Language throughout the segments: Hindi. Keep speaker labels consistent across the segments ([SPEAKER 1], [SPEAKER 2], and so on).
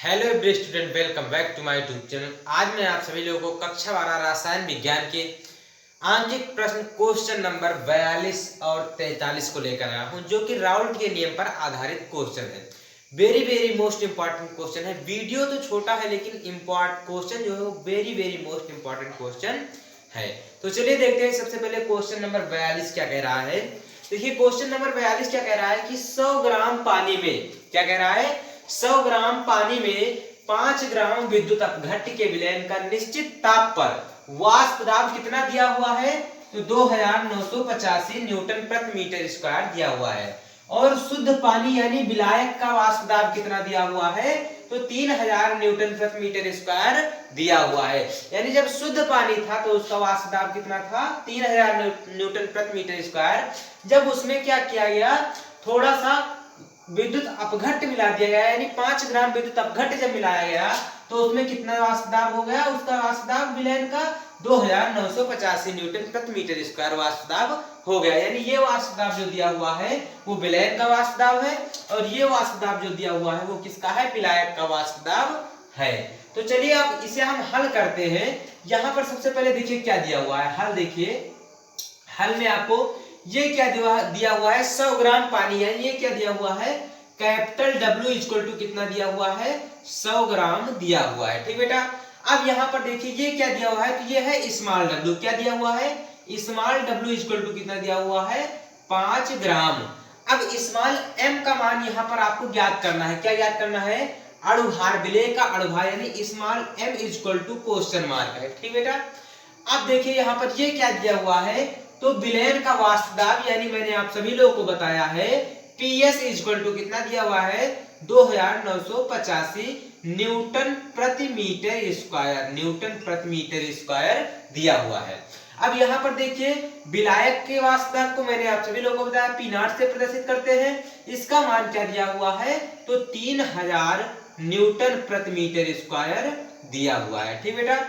[SPEAKER 1] Hello every student, welcome back to my YouTube channel. आज मैं आप सभी लोगों को कक्षा 12 रसायन विज्ञान के आंशिक प्रश्न क्वेश्चन नंबर 42 और 43 को लेकर आया हूं, जो कि राउल्ट के नियम पर आधारित क्वेश्चन है। Very very most important question है। वीडियो तो छोटा है लेकिन इम्पोर्टेंट क्वेश्चन जो है वो very very most important question है। तो चलिए देखते हैं सबसे पहले क्वेश्चन नंबर 42 क्या कह रहा है। देखिए क्वेश्चन नंबर 42 क्या कह रहा है कि 100 ग्राम पानी में, क्या कह रहा है, 100 ग्राम पानी में 5 ग्राम विद्युत अपघट्य के विलयन का निश्चित ताप पर वाष्प दाब कितना दिया हुआ है, तो 2985 न्यूटन प्रति मीटर स्क्वायर दिया हुआ है। और शुद्ध पानी यानी विलायक का वाष्प दाब कितना दिया हुआ है, तो 3000 न्यूटन प्रति मीटर स्क्वायर दिया हुआ है। यानी जब शुद्ध पानी था तो उसका वाष्प दाब कितना था, 3000 न्यूटन प्रति मीटर स्क्वायर। जब उसमें क्या किया गया, थोड़ा सा विद्युत अपघट्य मिला दिया गया, यानी 5 ग्राम विद्युत अपघट्य जब मिलाया गया तो उसमें कितना वाष्प दाब हो गया, उसका वाष्प दाब विलयन का 2985 न्यूटन प्रति मीटर स्क्वायर वाष्प दाब हो गया। यानी ये वाष्प दाब जो दिया हुआ है वो विलयन का वाष्प दाब है, और ये वाष्प दाब जो दिया हुआ है वो किसका है, विलायक का वाष्प दाब है। तो चलिए अब इसे हम हल करते हैं। यहाँ पर सबसे पहले देखिए क्या दिया हुआ है, हल देखिए। हल में आपको ये क्या दिया हुआ है, 100 ग्राम पानी है, ये क्या दिया हुआ है, कैपिटल W इक्वल टू कितना दिया हुआ है, 100 ग्राम दिया हुआ है। ठीक बेटा। अब यहाँ पर देखिए ये क्या दिया हुआ है, तो ये है स्मॉल w, क्या दिया हुआ है, स्मॉल w इक्वल टू कितना दिया हुआ है, 5 ग्राम। अब स्मॉल m का मान यहाँ पर आपको ज्ञात करना है, क्या ज्ञात करना है, अणुभार, विलेय का अणुभार, यानी small m equal to question mark है। ठीक बेटा। अब देखिए यहाँ पर ये क्या दिया हुआ है, तो विलयन का वाष्प दाब, यानी मैंने आप सभी लोगों को बताया है PS इक्वल टू कितना दिया हुआ है, 2985 न्यूटन प्रति मीटर स्क्वायर, न्यूटन प्रति मीटर स्क्वायर दिया हुआ है। अब यहाँ पर देखिए विलायक के वाष्प दाब को मैंने आप सभी लोगों को बताया P0 से प्रदर्शित करते हैं। इसका मान क्या दिया हुआ है, तो 3000 न्यूटन प्रति मीटर स्क्वायर दिया हुआ है। ठीक बेटा।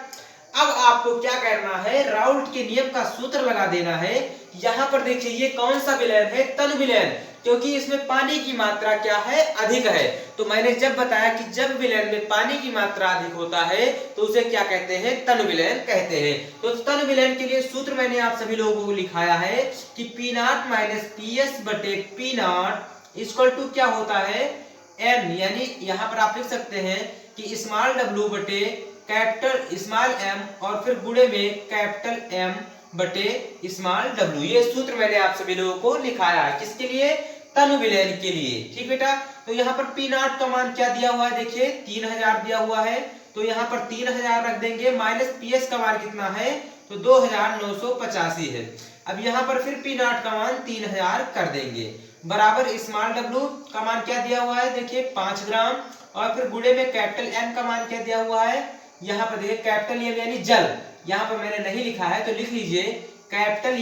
[SPEAKER 1] अब आपको क्या करना है, राउल्ट के नियम का सूत्र लगा देना है। यहाँ पर देखिए ये कौन सा विलयन है, तन विलयन, क्योंकि इसमें पानी की मात्रा क्या है, अधिक है। तो मैंने जब बताया कि जब विलयन में पानी की मात्रा अधिक होता है तो उसे क्या कहते हैं, तन विलयन कहते हैं। तो तन विलयन के लिए सूत्र मैंने आप सभी लोगों को लिखाया है कि P0 माइनस PS बटे P0 इक्वल टू क्या होता है, M, यानी यहाँ पर आप लिख सकते हैं कि स्मॉल w बटे कैपिटल स्मॉल m और फिर गुणे में कैपिटल M बटे स्मॉल w। ये सूत्र मैंने आप सभी लोगों को लिखाया है, किसके लिए, तनु विलयन के लिए। ठीक बेटा। तो यहाँ पर P0 का मान क्या दिया हुआ है, देखिए 3000 दिया हुआ है, तो यहाँ पर 3000 रख देंगे, माइनस PS का मान कितना है, तो 2985 है। अब यहाँ पर फिर P0 का मान 3000 कर देंगे, बराबर स्मॉल w का मान क्या दिया हुआ है, देखिए 5 ग्राम, और फिर गुणे में कैपिटल M का मान क्या दिया हुआ है, यहाँ पर देखिए कैपिटल M यानी जल, यहाँ पर मैंने नहीं लिखा है तो लिख लीजिए कैपिटल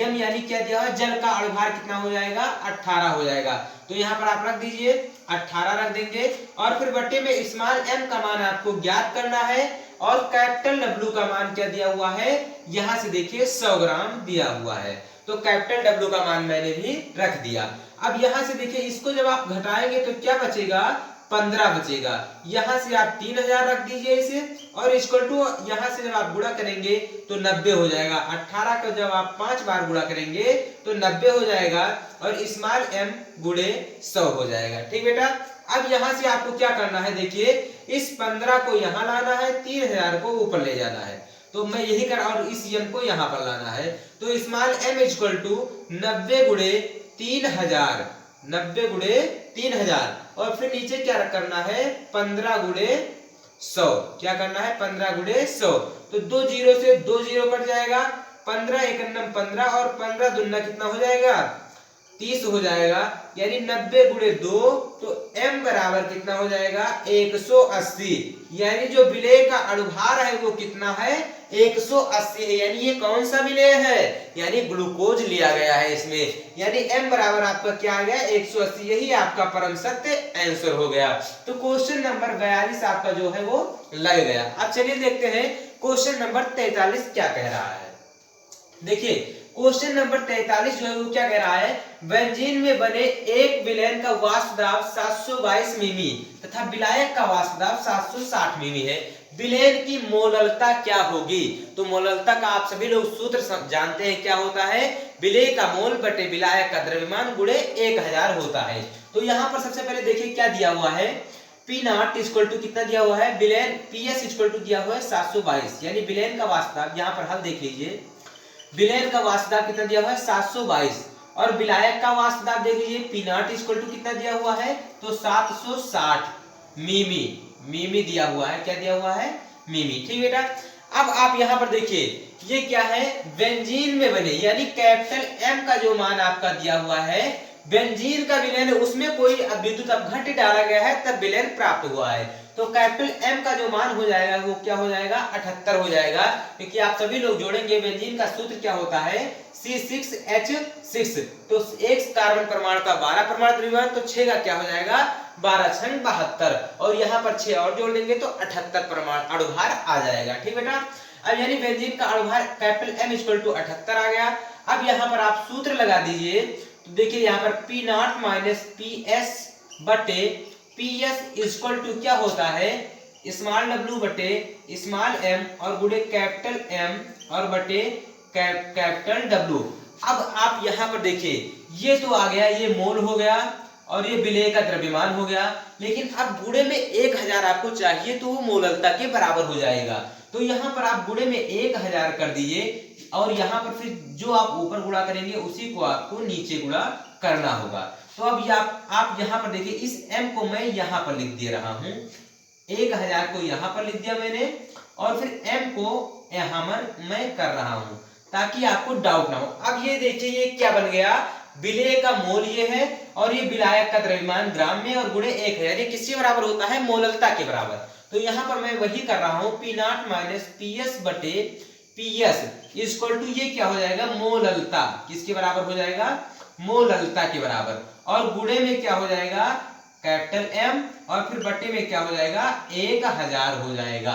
[SPEAKER 1] M यानी क्या दिया हुआ है, जल का अणुभार कितना हो जाएगा, 18 हो जाएगा। तो यहाँ पर आप रख दीजिए 18 रख देंगे, और फिर बट्टे में स्मॉल m का मान आपको ज्ञात करना है, और कैपिटल W का मान क्या दिया हुआ है, यहाँ से देखिए 100 ग्राम दिया हुआ है, तो कैपिटल W का मान मैंने भी रख दिया। अब यहाँ से देखिए इसको जब आप घटाएंगे तो क्या बचेगा, 15 बचेगा। यहाँ से आप 3000 रख दीजिए इसे, और इक्वल टू यहाँ से जब आप गुणा करेंगे तो 90 हो जाएगा। 18 का जब आप 5 बार गुणा करेंगे तो 90 हो जाएगा, और स्मॉल m गुणे 100 हो जाएगा। ठीक बेटा। अब यहाँ से आपको क्या करना है, देखिए इस 15 को यहाँ लाना है, 3000 को ऊपर ले जाना है, तो मैं यही कर, और इस m को यहाँ पर लाना है। तो स्मॉल m इक्वल टू 90 गुणे 3000, 90 गुणे 3000, और फिर नीचे क्या करना है, 15 गुणे 100, क्या करना है, 15 गुणे 100। तो 2 जीरो से 2 जीरो कट जाएगा, 15 एकम 15, और 15 दुना कितना हो जाएगा, 30 हो जाएगा, यानी 90 गुणे 2, तो m बराबर कितना हो जाएगा, 180। यानी जो विलेय का अणुभार है वो कितना है, 180 है। यानी ये कौन सा विलेय है, यानी ग्लूकोज लिया गया है इसमें, यानी m बराबर आपका क्या आ गया, 180। यही आपका परम सत्य आंसर हो गया। तो क्वेश्चन नंबर 42 आपका जो है वो लग गया। अब चलिए देखते हैं क्वेश्चन नंबर 43 क्या कह रहा है। देखिए क्वेश्चन नंबर 43 जो है वो क्या कह रहा है, बेंजीन में बने एक विलेन का वाष्प दाब 722 मिमी तथा विलायक का वाष्प दाब 760 मिमी है, विलेन की मोललता क्या होगी। तो मोललता का आप सभी लोग सूत्र जानते हैं, क्या होता है, विलेय का मोल बटे विलायक का द्रव्यमान गुणे 1000 होता है। तो यहाँ पर सबसे पहले देखिए क्या दिया हुआ है, पी नॉट इक्वल टू कितना दिया हुआ है, विलेन पी एस इक्वल टू दिया हुआ है 722, यानी विलेन का वाष्प दाब, यहाँ पर हल देख लीजिए, विलेन का वाष्प दाब कितना दिया हुआ है 722 और विलायक का वाष्प दाब देख लीजिए पी नॉट इक्वल टू कितना दिया हुआ है, तो 760 मिमी, मिमी दिया हुआ है, क्या दिया हुआ है, मिमी। ठीक बेटा, अब आप यहाँ पर देखिए ये क्या है, बेंजीन में बने, यानी कैपिटल एम का जो मान आपका दिया हुआ है, बेंजीन का विलेन उसमें कोई विद्युत अपघट्य डाला गया है तब विलेन प्राप्त हुआ है, तो कैपिटल एम का जो मान हो जाएगा वो क्या हो जाएगा, 78 हो जाएगा, क्योंकि आप सभी लोग जोड़ेंगे बेंजीन का सूत्र क्या होता है, C6H6, तो एक कार्बन परमाणु का 12 परमाणु द्रव्यमान, तो 6 का क्या हो जाएगा, 12 छंग 72, और यहाँ पर 6 और जोड़ देंगे तो 78 परमाणु अणुभार आ जाएगा। ठीक बेटा, अब यानी बेंजीन का अणुभार कैपिटल एम इक्वल टू 78 आ गया। अब यहाँ पर आप सूत्र लगा दीजिए, तो देखिए यहाँ पर P not minus P S बटे पी एस इक्वल टू क्या होता है, स्मॉल डब्ल्यू बटे स्मॉल एम और गुणे कैपिटल एम और बटे कैपिटल डब्ल्यू। अब आप यहाँ पर देखिए ये तो आ गया, ये मोल हो गया और ये विलेय का द्रव्यमान हो गया, लेकिन अब गुणे में 1000 आपको चाहिए तो वो मोललता के बराबर हो जाएगा, तो यहाँ पर आप गुणे में 1000 कर दीजिए और यहाँ पर फिर जो आप ऊपर गुणा करेंगे उसी को आपको नीचे गुणा करना होगा। तो अब आप यहाँ पर देखिए इस m को मैं यहाँ पर लिख दे रहा हूँ, 1000 को यहाँ पर लिख दिया मैंने और फिर m को यहाँ मैं कर रहा हूँ ताकि आपको डाउट ना हो। अब ये देखिए ये क्या बन गया, विलेय का मोल ये है और ये विलायक का द्रव्यमान ग्राम में और गुणे 1000, ये किसके बराबर होता है, मोललता के बराबर। तो यहाँ पर मैं वही कर रहा हूँ, P not minus P S बटे पी एस इक्वल टू ये क्या हो जाएगा, मोललता, किसके बराबर हो जाएगा, मोललता के बराबर, और गुणे में क्या हो जाएगा, कैपिटल एम और फिर बटे में क्या हो जाएगा, 1000 हो जाएगा।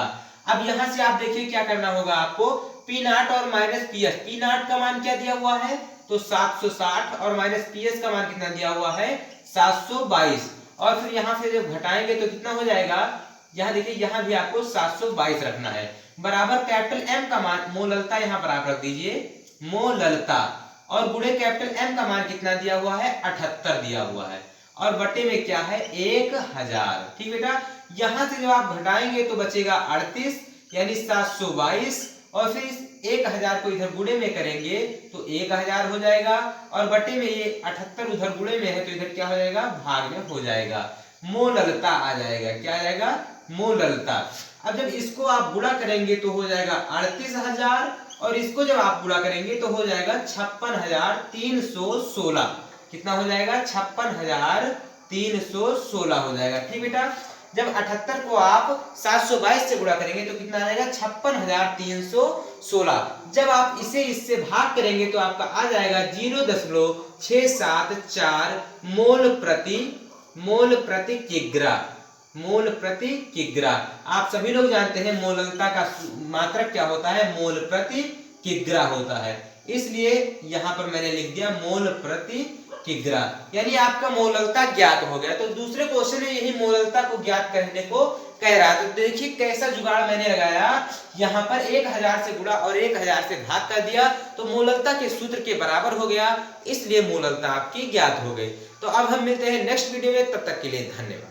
[SPEAKER 1] अब यहाँ से आप देखिए क्या करना होगा आपको, पी नॉट और minus P S, P not का मान क्या दिया हुआ है, तो 760 और माइनस पी एस का मान कितना दिया हुआ है, 722, और फिर यहाँ से जब घटाएंगे तो कितना हो जाएगा, यहाँ देखिए यहाँ भी आपको 722 रखना है, बराबर कैपिटल एम का मान, मोललता यहाँ पर आप रख दीजिए, मोललता, और गुणे कैपिटल एम का मान कितना दिया हुआ है, 78 दिया हुआ है, और बटे में क्या है, 1000। ठीक बेटा, यहाँ से जब आप घटाएंगे तो बचेगा 38, यानी 722, और फिर इस 1000 को इधर गुणे में करेंगे तो 1000 हो जाएगा, और बटे में ये 78 उधर गुणे में है तो इधर क्या हो जाएगा, भाग में हो जाएगा, मोललता आ जाएगा, क्या आ जाएगा, मोललता। अब जब इसको आप गुणा करेंगे तो हो जाएगा 38000, और इसको जब आप गुणा करेंगे तो हो जाएगा 56316, कितना हो जाएगा, 56316 हो जाएगा। ठीक बेटा, जब 78 को आप 722 से गुणा करेंगे तो कितना आ जाएगा, 56316, जब आप इसे इससे भाग करेंगे तो आपका आ जाएगा 0.674 मोल प्रति किग्रा, मोल प्रति किग्रा। आप सभी लोग जानते हैं मोललता का मात्रक क्या होता है, मोल प्रति किग्रा होता है, इसलिए यहाँ पर मैंने लिख दिया मोल प्रति किग्रा, यानी आपका मोललता ज्ञात हो गया। तो दूसरे क्वेश्चन में यही मोललता को ज्ञात करने को कह रहा है। तो देखिए कैसा जुगाड़ मैंने लगाया, यहाँ पर 1000 से गुणा और 1000 से भाग कर दिया तो मोललता के सूत्र के बराबर हो गया, इसलिए मोललता आपकी ज्ञात हो गई। तो अब हम मिलते हैं नेक्स्ट वीडियो में, तब तक के लिए धन्यवाद।